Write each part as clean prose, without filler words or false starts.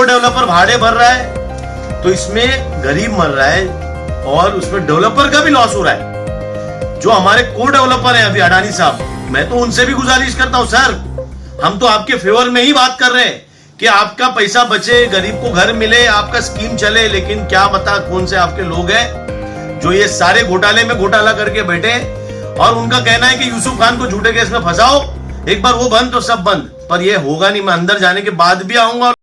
को डेवलपर भाड़े भर रहा है तो इसमें गरीब मर रहा है और उसमें डेवलपर का भी लॉस हो रहा है। जो हमारे को डेवलपर है अभी अडानी साहब, मैं तो उनसे भी गुजारिश करता हूं सर, हम तो आपके फेवर में ही बात कर रहे हैं कि आपका पैसा बचे, गरीब को घर मिले, आपका स्कीम चले, लेकिन क्या पता कौन से आपके लोग हैं जो ये सारे घोटाले में घोटाला करके बैठे और उनका कहना है कि यूसुफ खान को झूठे केस में फंसाओ, एक बार वो बंद तो सब बंद। पर ये होगा नहीं, मैं अंदर जाने के बाद भी आऊंगा।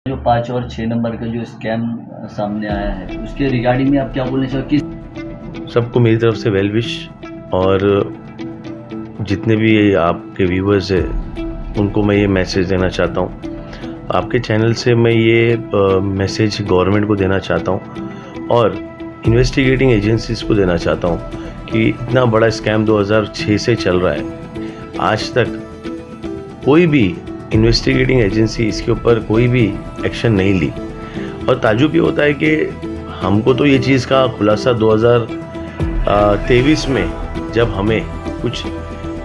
जो 5 और 6 नंबर का जो स्कैम सामने आया है उसके रिगार्डिंग में आप क्या बोलना चाहोगे? सबको मेरी तरफ से वेल विश, और जितने भी आपके व्यूअर्स हैं उनको मैं ये मैसेज देना चाहता हूँ। आपके चैनल से मैं ये मैसेज गवर्नमेंट को देना चाहता हूँ और इन्वेस्टिगेटिंग एजेंसीज को देना चाहता हूँ कि इतना बड़ा स्कैम 2006 से चल रहा है, आज तक कोई भी इन्वेस्टिगेटिंग एजेंसी इसके ऊपर कोई भी एक्शन नहीं ली। और ताज्जुब ये होता है कि हमको तो ये चीज़ का खुलासा 2023 में जब हमें कुछ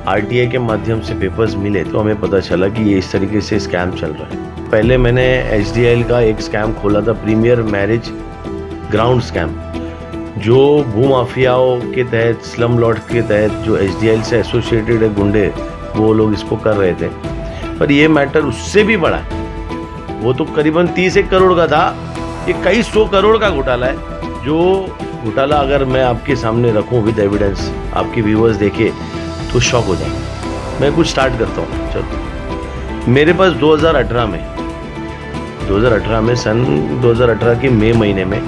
आरटीआई के माध्यम से पेपर्स मिले तो हमें पता चला कि ये इस तरीके से स्कैम चल रहा है। पहले मैंने एचडीएल का एक स्कैम खोला था, प्रीमियर मैरिज ग्राउंड स्कैम, जो भूमाफियाओं के तहत, स्लम लॉट के तहत जो एचडीएल से एसोसिएटेड है गुंडे, वो लोग इसको कर रहे थे। पर ये मैटर उससे भी बड़ा है, वो तो करीबन 31 करोड़ का था, ये कई 100 करोड़ का घोटाला है। जो घोटाला अगर मैं आपके सामने रखूं विद एविडेंस, आपके व्यूअर्स देखे तो शॉक हो जाए। मैं कुछ स्टार्ट करता हूँ। चलो, मेरे पास 2018 में सन 2018 के मई महीने में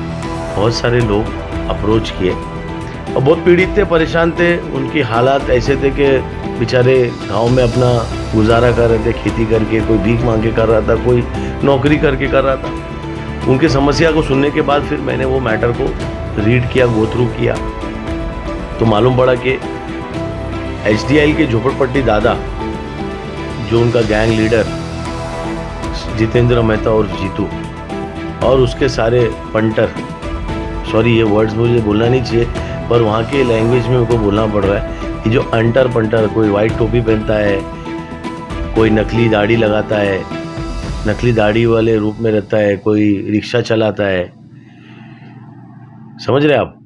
बहुत सारे लोग अप्रोच किए और बहुत पीड़ित थे, परेशान थे। उनकी हालात ऐसे थे कि बेचारे गांव में अपना गुजारा कर रहे थे, खेती करके, कोई भीख मांग के कर रहा था, कोई नौकरी करके कर रहा था। उनकी समस्या को सुनने के बाद फिर मैंने वो मैटर को रीड किया, गो थ्रू किया, तो मालूम पड़ा कि एचडीएल के झोपड़पट्टी दादा, जो उनका गैंग लीडर जितेंद्र मेहता और जीतू, और उसके सारे पंटर, सॉरी ये वर्ड्स मुझे बोलना नहीं चाहिए पर वहाँ के लैंग्वेज में उनको बोलना पड़ रहा है, ये जो अंटर पंटर, कोई वाइट टोपी पहनता है, कोई नकली दाढ़ी लगाता है, नकली दाढ़ी वाले रूप में रहता है, कोई रिक्शा चलाता है, समझ रहे आप,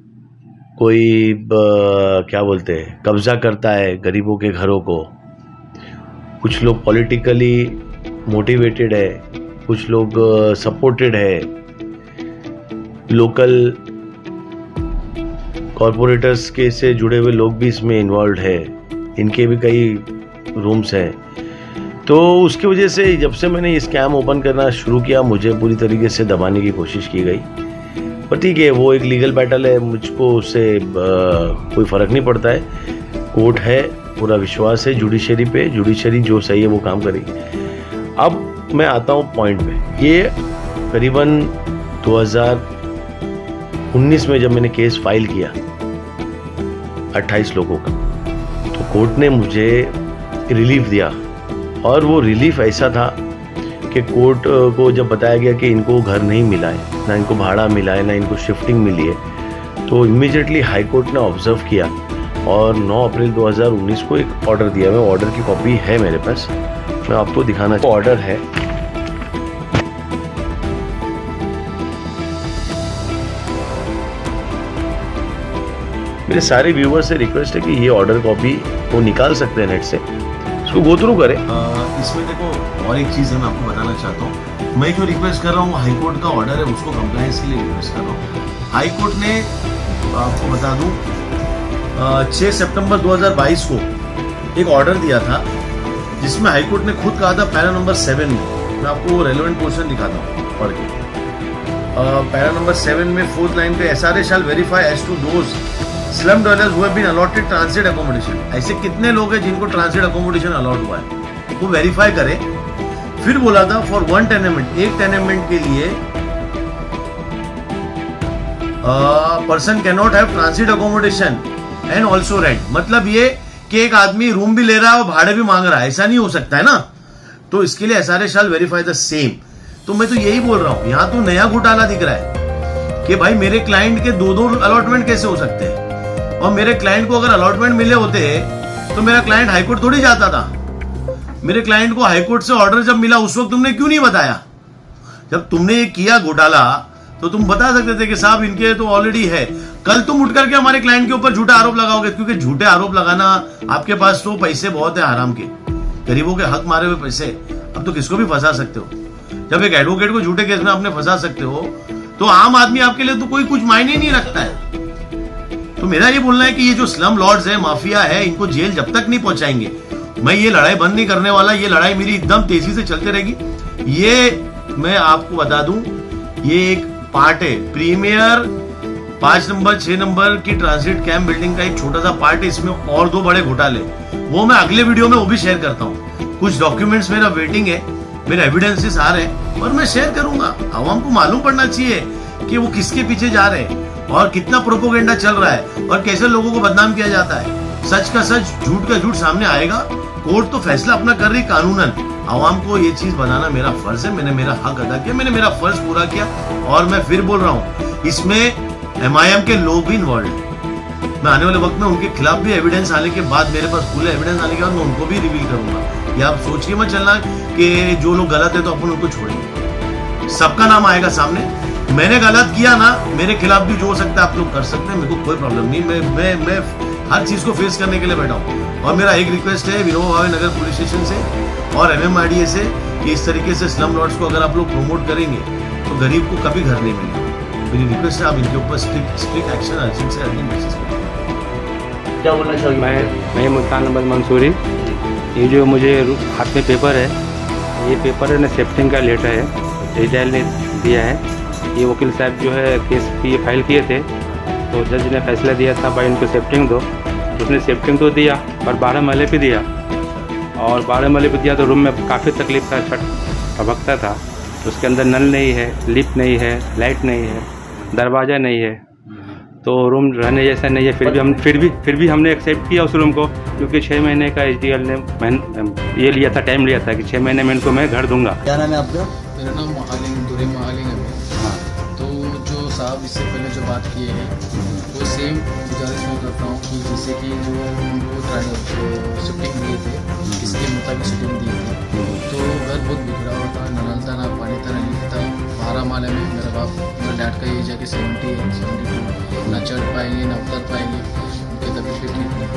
कोई क्या बोलते हैं, कब्जा करता है गरीबों के घरों को। कुछ लोग पॉलिटिकली मोटिवेटेड है, कुछ लोग सपोर्टेड है, लोकल कॉरपोरेटर्स के से जुड़े हुए लोग भी इसमें इन्वॉल्व है, इनके भी कई रूम्स हैं। तो उसकी वजह से जब से मैंने ये स्कैम ओपन करना शुरू किया, मुझे पूरी तरीके से दबाने की कोशिश की गई। पर ठीक है, वो एक लीगल बैटल है, मुझको उससे कोई फ़र्क नहीं पड़ता है। कोर्ट है, पूरा विश्वास है जुडिशरी पे, जुडिशरी जो सही है वो काम करेगी। अब मैं आता हूँ पॉइंट पे। ये करीबन 19 में जब मैंने केस फाइल किया 28 लोगों का, तो कोर्ट ने मुझे रिलीफ दिया। और वो रिलीफ ऐसा था कि कोर्ट को जब बताया गया कि इनको घर नहीं मिला है, ना इनको भाड़ा मिला है, ना इनको शिफ्टिंग मिली है, तो इमीडिएटली हाई कोर्ट ने ऑब्जर्व किया और 9 अप्रैल 2019 को एक ऑर्डर दिया। मैं ऑर्डर की कॉपी है मेरे पास, मैं आपको दिखाना चाहूँ। ऑर्डर है, मेरे सारे व्यूअर से रिक्वेस्ट है कि ये ऑर्डर कॉपी वो निकाल सकते हैं नेट से, इसको गो थ्रू करें। इसमें देखो और एक चीज़ है, मैं आपको बताना चाहता हूँ। मैं जो रिक्वेस्ट कर रहा हूँ हाई कोर्ट का ऑर्डर है, उसको कंप्लायंस के लिए रिक्वेस्ट कर रहा हूँ। हाई कोर्ट ने आपको बता दूँ 6 सितंबर 2022 को एक ऑर्डर दिया था, जिसमें हाई कोर्ट ने खुद कहा था पैरा नंबर 7 में, मैं आपको रेलेवेंट पोर्शन दिखाता हूँ पढ़ के। पैरा नंबर 7 में 4th लाइन पे SRA shall verify as to those slum dwellers who have been allotted transit accommodation। ऐसे कितने लोग हैं जिनको ट्रांसिट अकोमोडेशन अलॉट हुआ है, वो वेरीफाई करे। फिर बोला था फॉर 1 टेनेमेंट, एक टेनेमेंट के लिए person can not have transit accommodation and also rent. मतलब ये कि एक आदमी रूम भी ले रहा है और भाड़े भी मांग रहा है, ऐसा नहीं हो सकता है ना। तो इसके लिए SRA shall verify the same। तो मैं तो यही बोल रहा हूं, यहां तो नया घोटाला दिख रहा है कि भाई मेरे क्लाइंट के 2-2 अलॉटमेंट कैसे हो सकते हैं। और मेरे क्लाइंट को अगर अलॉटमेंट मिले होते तो मेरा क्लाइंट हाईकोर्ट थोड़ी जाता था। मेरे क्लाइंट को हाईकोर्ट से ऑर्डर जब मिला उस वक्त तुमने क्यों नहीं बताया? जब तुमने ये किया घोटाला तो तुम बता सकते थे कि साहब इनके तो ऑलरेडी है। कल तुम उठ करके हमारे क्लाइंट के ऊपर झूठा आरोप लगाओगे, क्योंकि झूठे आरोप लगाना, आपके पास तो पैसे बहुत है हराम के, गरीबों के हक मारे हुए पैसे, अब तो किसको भी फंसा सकते हो। जब एक एडवोकेट को झूठे केस में आपने फंसा सकते हो तो आम आदमी आपके लिए तो कोई कुछ मायने नहीं रखता है। तो मेरा ये बोलना है कि ये जो स्लम लॉर्ड्स है, माफिया है, इनको जेल जब तक नहीं पहुंचाएंगे, मैं ये लड़ाई बंद नहीं करने वाला। ये लड़ाई मेरी एकदम तेजी से चलती रहेगी। ये मैं आपको बता दूं, ये एक पार्ट है प्रीमियर 5 नंबर 6 नंबर की ट्रांसिट कैंप बिल्डिंग का एक छोटा सा पार्ट है। इसमें और 2 बड़े घोटाले, वो मैं अगले वीडियो में वो भी शेयर करता हूँ। कुछ डॉक्यूमेंट्स मेरा वेटिंग है, मेरे एविडेंसेस आ रहे हैं और मैं शेयर करूंगा। आवाम को मालूम पड़ना चाहिए कि वो किसके पीछे जा रहे हैं और कितना प्रोपोगेंडा चल रहा है और कैसे लोगों को बदनाम किया जाता है। सच का सच, झूठ का झूठ सामने आएगा। कोर्ट तो फैसला अपना कर रही कानूनन। आवाम को ये चीज बनाना मेरा फर्ज है, मैंने मेरा हक अदा किया, मैंने मेरा फर्ज पूरा किया। और मैं फिर बोल रहा हूँ, इसमें MIM के लोग भी इन्वॉल्व हैं। मैं आने वाले वक्त में उनके खिलाफ भी एविडेंस आने के बाद, मेरे पास पूरे एविडेंस आने के बाद मैं उनको भी रिवील करूंगा। या आप सोचिए मत चलना कि जो लोग गलत है तो अपन उनको छोड़ेंगे। सबका नाम आएगा सामने। मैंने गलत किया ना, मेरे खिलाफ भी जो हो सकता है आप लोग कर सकते हैं, मेरे को कोई प्रॉब्लम नहीं। मैं हर चीज को फेस करने के लिए बैठा हूँ। और मेरा एक रिक्वेस्ट है विनोबा भावे नगर पुलिस स्टेशन से और MMRDA से कि इस तरीके से स्लम लॉर्ड्स को अगर आप लोग प्रमोट करेंगे तो गरीब को कभी घर नहीं मिलेगा। मेरी रिक्वेस्ट है आप इनके ऊपर स्ट्रिक्ट एक्शन अर्जेंट से अर्जेंट बेसिस पे। क्या बोलना चाहिए? मैं मुल्तान अहमद मंसूरी। ये जो मुझे हाथ में पेपर है, ये पेपर है ना सेफ्टिंग का लेटर है, रिजाइल ने दिया है। ये वकील साहब जो है केस की फाइल किए थे, तो जज ने फैसला दिया था भाई इनको सेफ्टिंग दो। उसने सेफ्टिंग तो दिया और 12 महले पे दिया। और 12 महले पे दिया तो रूम में काफ़ी तकलीफ था, छठ भगता था। उसके अंदर नल नहीं है, लिफ्ट नहीं है, लाइट नहीं है, दरवाज़ा नहीं है, तो रूम रहने जैसा नहीं है। फिर भी हमने एक्सेप्ट किया उस रूम को, क्योंकि 6 महीने का SDL ने ये लिया था, टाइम लिया था कि 6 महीने में इनको मैं घर दूंगा। क्या नाम है आपका? मेरा नाम दुरे महालिंग है। तो जो साहब इससे पहले जो बात किए हैं वो सेम गुजारिश मैं करता हूँ कि जैसे कि जो उनको शिफ्टिंग दिए थे इसके मुताबिक शिफ्टिंग दिए थे, तो घर बहुत बिगड़ा हुआ था, नल था ना पानी था ना लिफ्ट था। 12 माले में मेरा बाप, मेरा डैड का एज है कि 72 ना चढ़ पाएंगे ना उतर पाएंगे, उनकी तबीयत भी ठीक नहीं।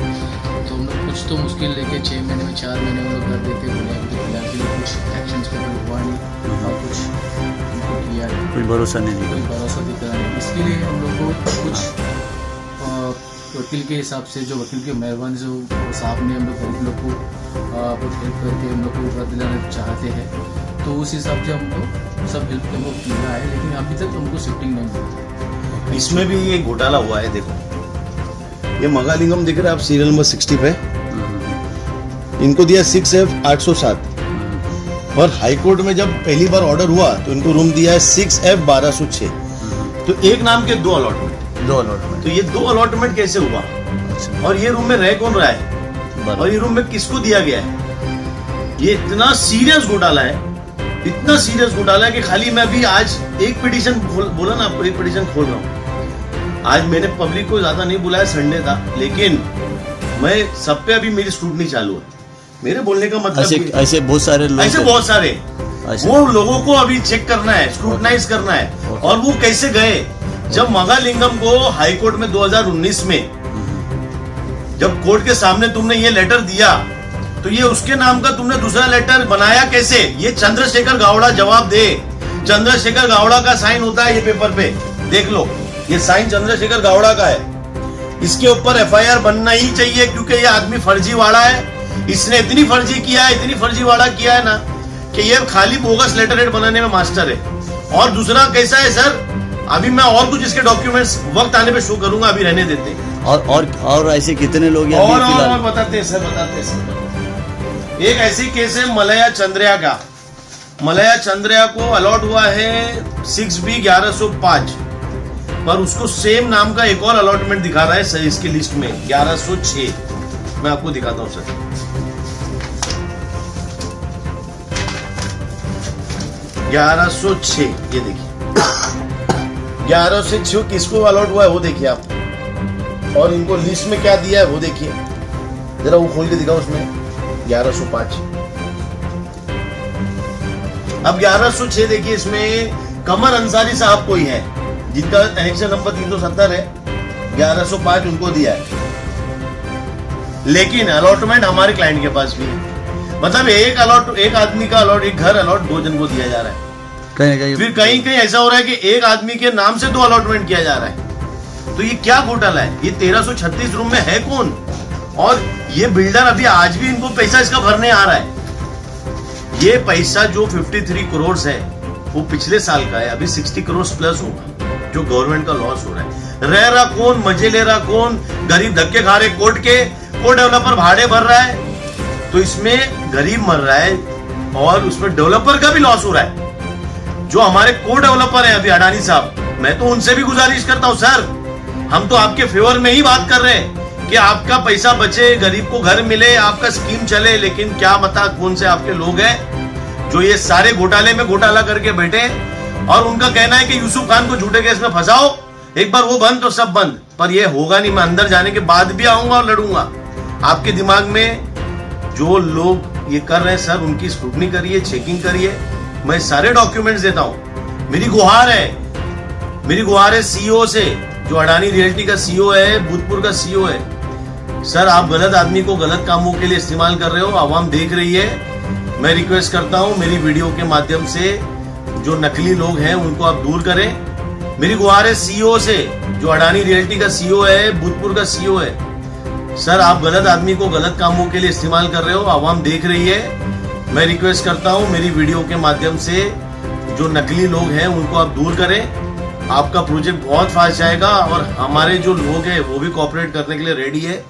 तो हम लोग कुछ तो मुश्किल लेके 6 महीने में 4 महीने में लोग कर देते बोले, अभी तो फिलहाल के लिए कुछ एक्शन पे हुआ नहीं और कुछ उनको किया है, कोई भरोसा नहीं, कोई भरोसा दिख रहा नहीं। इसके लिए हम लोग को कुछ वकील के हिसाब से, जो वकील के मेहरबान जो साहब ने हम लोग गरीब लोग को कुछ हेल्प करके हम लोग को कर दिलाना चाहते हैं, तो उस हिसाब से हमको सब हेल्प हमको किया है, लेकिन अभी तक हमको शिफ्टिंग नहीं मिली। इसमें भी ये घोटाला हुआ है। देखो ये मगालिंगम दिख रहा है आप, सीरियल नंबर 60 पे इनको दिया 6F 807 और हाईकोर्ट में जब पहली बार ऑर्डर हुआ तो इनको रूम दिया है 6F 1206। तो एक नाम के 2 अलॉटमेंट, 2 अलॉटमेंट। तो ये 2 अलॉटमेंट कैसे हुआ? अच्छा, और ये रूम में रह कौन रहा है? और ये रूम में किसको दिया गया है? ये इतना सीरियस घोटाला है, इतना सीरियस घोटाला है कि खाली मैं अभी आज एक पिटीशन बोला ना आपको, एक पिटीशन खोल रहा हूँ। आज मैंने पब्लिक को ज्यादा नहीं बुलाया, संडे था, लेकिन मैं सब पे अभी मेरी स्क्रूटनी चालू है। मेरे बोलने का मतलब ऐसे बहुत सारे लोग, ऐसे बहुत सारे ऐसे- वो लोगों को अभी चेक करना है, स्क्रूटनाइज करना है। और वो कैसे गए? जब महालिंगम को हाई कोर्ट में 2019 में जब कोर्ट के सामने तुमने ये लेटर दिया, तो ये उसके नाम का तुमने दूसरा लेटर बनाया कैसे? ये चंद्रशेखर गावड़ा जवाब दे। चंद्रशेखर गावड़ा का साइन होता है ये पेपर पे, देख लो, ये साइन चंद्रशेखर गावड़ा का है। इसके ऊपर एफआईआर बनना ही चाहिए, क्योंकि ये आदमी फर्जीवाड़ा है। इसने इतनी फर्जी किया है, इतनी फर्जीवाड़ा किया है ना, कि ये खाली बोगस लेटर हेड बनाने में मास्टर है। और दूसरा कैसा है सर, अभी मैं और कुछ इसके डॉक्यूमेंट्स वक्त आने पे शो करूंगा, अभी रहने देते हैं। और ऐसे कितने लोग हैं अभी और फिलहाल? बताते हैं सर, बताते हैं सर। एक ऐसी केस है मलया चंद्रया का। मलया चंद्रया को अलॉट हुआ है 6B 1105, पर उसको सेम नाम का एक और अलॉटमेंट दिखा रहा है सर इसकी लिस्ट में 1106। मैं आपको दिखाता हूं सर। 1106, ये देखिए 1106 किसको अलॉट हुआ है वो देखिए आप, और इनको लिस्ट में क्या दिया है वो देखिए जरा, वो खोल के दिखाओ उसमें 1105। अब 1106 देखिए, इसमें कमर अंसारी साहब कोई है जिनका एनेक्शन नंबर 370 है, 1105 उनको दिया है। लेकिन अलॉटमेंट हमारे क्लाइंट के पास भी है। मतलब एक आदमी का अलॉट, एक घर अलॉट 2 जन को दिया जा रहा है। कहीं कहीं फिर कहीं कहीं ऐसा हो रहा है कि एक आदमी के नाम से 2 अलॉटमेंट किया जा रहा है। तो ये क्या घोटाला है? ये 1336 रूम में है कौन? और ये बिल्डर अभी आज भी इनको पैसा इसका भरने आ रहा है। ये पैसा जो 53 करोड़ है वो पिछले साल का है, अभी 60 करोड़ प्लस होगा जो गवर्नमेंट का लॉस हो रहा है। रह रहा कौन, मजे ले रहा कौन? गरीब धक्के खा रहे कोर्ट के, को डेवलपर भाड़े भर रहा है। तो इसमें गरीब मर रहा है और उसमें डेवलपर का भी लॉस हो रहा है। जो हमारे को डेवलपर है अभी अडानी साहब, मैं तो उनसे भी गुजारिश करता हूं सर, हम तो आपके फेवर में ही बात कर रहे हैं कि आपका पैसा बचे, गरीब को घर मिले, आपका स्कीम चले। लेकिन क्या पता कौन से आपके लोग हैं जो ये सारे घोटाले में घोटाला करके बैठे, और उनका कहना है कि यूसुफ खान को झूठे केस में फंसाओ, एक बार वो बंद तो सब बंद। पर ये होगा नहीं, मैं अंदर जाने के बाद भी आऊंगा और लड़ूंगा। आपके दिमाग में जो लोग ये कर रहे हैं सर, उनकी स्क्रूटनी करिए, चेकिंग करिए। मैं सारे डॉक्यूमेंट्स देता हूं। मेरी गुहार है सीईओ से, जो अडानी रियल्टी का सीईओ है, भूतपूर्व का सीईओ है। सर आप गलत आदमी को गलत कामों के लिए इस्तेमाल कर रहे हो, आवाम देख रही है। मैं रिक्वेस्ट करता हूं मेरी वीडियो के माध्यम से जो नकली लोग हैं उनको आप दूर करें। मेरी गुहार है सीईओ से, जो अडानी रियल्टी का सीईओ है, भूतपूर्व का सीईओ है। सर आप गलत आदमी को गलत कामों के लिए इस्तेमाल कर रहे हो, आवाम देख रही है। मैं रिक्वेस्ट करता हूं मेरी वीडियो के माध्यम से जो नकली लोग हैं उनको आप दूर करें। आपका प्रोजेक्ट बहुत फास्ट जाएगा और हमारे जो लोग हैं वो भी कोऑपरेट करने के लिए रेडी है।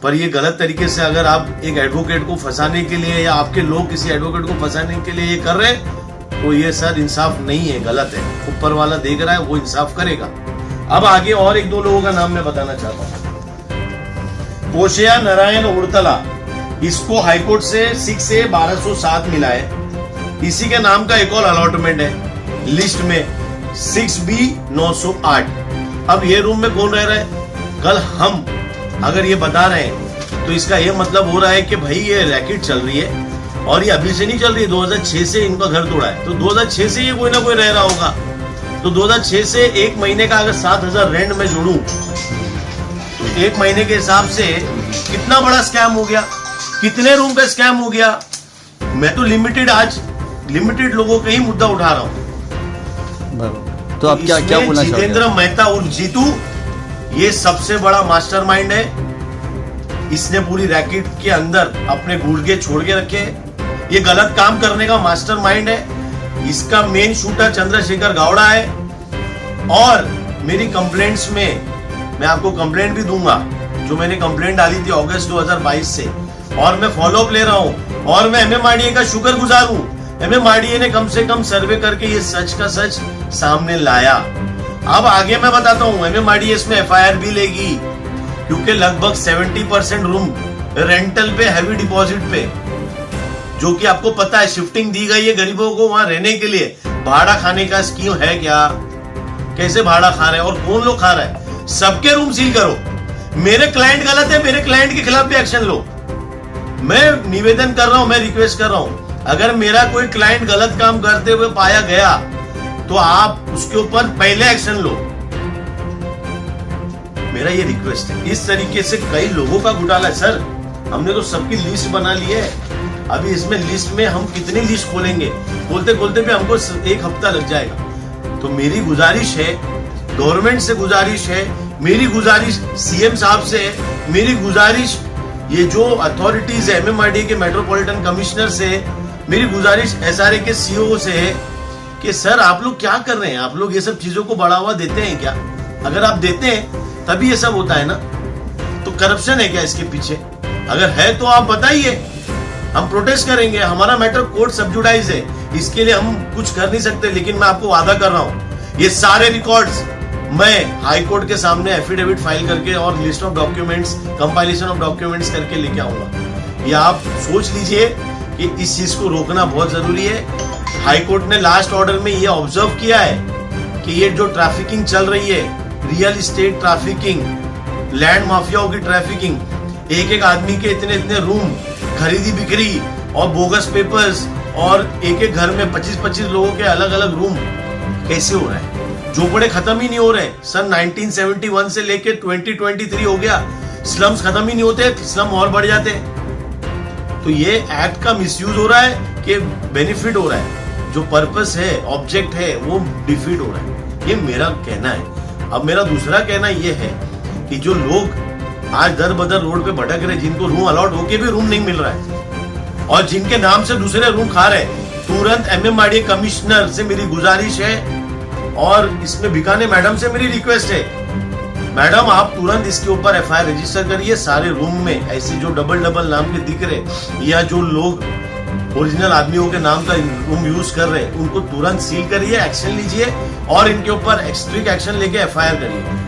पर ये गलत तरीके से अगर आप एक एडवोकेट को फंसाने के लिए, या आपके लोग किसी एडवोकेट को फंसाने के लिए ये कर रहे हैं, तो ये सर इंसाफ नहीं है, गलत है। ऊपर वाला देख रहा है, वो इंसाफ करेगा। अब आगे और 1-2 लोगों का नाम मैं बताना चाहता हूँ। पोशिया नारायण उड़तला, इसको हाईकोर्ट से 6A 1207 मिला है। इसी के नाम का एक और अलॉटमेंट है लिस्ट में 6B 908। अब ये रूम में कौन रह रहा है? कल हम अगर ये बता रहे हैं तो इसका ये मतलब हो रहा है कि भाई ये रैकेट चल रही है, और ये अभी से नहीं चल रही है, 2006 से इनका घर तोड़ा है। तो 2006 से ये कोई ना कोई रह रहा होगा। तो 2006 से 1 महीने का अगर 7000 रेंट में जोड़ूं तो 1 महीने के हिसाब से कितना बड़ा स्कैम हो गया, कितने रूम का स्कैम हो गया। मैं तो लिमिटेड लोगों का ही मुद्दा उठा रहा हूं। तो आप क्या बोलना चाहोगे? जितेंद्र मेहता उर्फ जीतू ये सबसे बड़ा मास्टरमाइंड है। इसने पूरी रैकेट के अंदर अपने गुर्गे छोड़ के रखे। ये गलत काम करने का मास्टरमाइंड है। इसका मेन शूटर चंद्रशेखर गावड़ा है। और मेरी कंप्लेंट्स में मैं आपको कंप्लेंट भी दूंगा, जो मैंने कंप्लेंट डाली थी अगस्त 2022 से, और मैं फॉलोअप ले रहा हूं। और मैं MMRDA का शुक्रगुजार हूं। MMRDA ने कम से कम सर्वे करके ये सच का सच सामने लाया। अब आगे मैं बताता हूँ, MMRDS में FIR भी लेगी, क्योंकि लगभग 70% रूम रेंटल पे, हैवी डिपॉजिट पे, जो कि आपको पता है शिफ्टिंग दी गई है गरीबों को वहां रहने के लिए। भाड़ा खाने का स्कीम है क्या? कैसे भाड़ा खा रहे हैं और कौन लोग खा रहा है? सबके रूम सील करो। मेरे क्लाइंट गलत है, मेरे क्लाइंट के खिलाफ भी एक्शन लो। मैं निवेदन कर रहा हूं, मैं रिक्वेस्ट कर रहा हूं, अगर मेरा कोई क्लाइंट गलत काम करते हुए पाया गया तो आप उसके ऊपर पहले एक्शन लो। मेरा ये रिक्वेस्ट है। इस तरीके से कई लोगों का घोटाला है सर। हमने तो सबकी लिस्ट बना ली है। अभी इसमें लिस्ट में हम कितनी लिस्ट खोलेंगे, खोलते खोलते भी हमको 1 हफ्ता लग जाएगा। तो मेरी गुजारिश है, गवर्नमेंट से गुजारिश है, मेरी गुजारिश सीएम साहब से है, मेरी गुजारिश ये जो अथॉरिटीज है MMRDA के मेट्रोपॉलिटन कमिश्नर से, मेरी गुजारिश SRA के CEO से है कि सर आप लोग क्या कर रहे हैं? आप लोग ये सब चीजों को बढ़ावा देते हैं क्या? अगर आप देते हैं तभी ये सब होता है ना। तो करप्शन है क्या इसके पीछे? अगर है तो आप बताइए, हम प्रोटेस्ट करेंगे। हमारा मैटर कोर्ट सब्जुडाइज है, इसके लिए हम कुछ कर नहीं सकते। लेकिन मैं आपको वादा कर रहा हूं, ये सारे रिकॉर्ड्स मैं हाई कोर्ट के सामने एफिडेविट फाइल करके और list of documents, compilation of documents करके लेके आऊंगा। ये आप सोच लीजिए कि इस चीज को रोकना बहुत जरूरी है। हाई कोर्ट ने लास्ट ऑर्डर में ये ऑब्जर्व किया है कि ये जो ट्रैफिकिंग चल रही है, रियल एस्टेट ट्रैफिकिंग, लैंड माफियाओं की ट्रैफिकिंग, एक आदमी के इतने रूम, खरीदी बिक्री और बोगस पेपर्स, और एक घर में 25-25 लोगों के अलग अलग रूम कैसे हो रहा है? झोपड़े खत्म ही नहीं हो रहे। सन 1971 से लेके 2023 हो गया, स्लम्स खत्म ही नहीं होते, स्लम और बढ़ जाते। तो ये एक्ट का मिसयूज हो रहा है कि बेनिफिट हो रहा है, जो पर्पस है, ऑब्जेक्ट है, वो डिफीट हो रहा है। ये मेरा कहना है। अब मेरा दूसरा कहना ये है कि जो लोग आज दर बदर रोड पे भटक रहे, जिनको रूम अलॉट होके भी रूम नहीं मिल रहा है और जिनके नाम से दूसरे रूम खा रहे, तुरंत MMRDA कमिश्नर से मेरी गुजारिश है और इसमें भिकाने मैडम से मेरी रिक्वेस्ट है, मैडम आप तुरंत इसके ऊपर FIR रजिस्टर करिए। सारे रूम में ऐसे जो डबल नाम के दिख रहे या जो लोग ओरिजिनल आदमियों के नाम का रूम यूज कर रहे हैं, उनको तुरंत सील करिए, एक्शन लीजिए और इनके ऊपर स्ट्रिक्ट एक्शन लेके FIR करिए।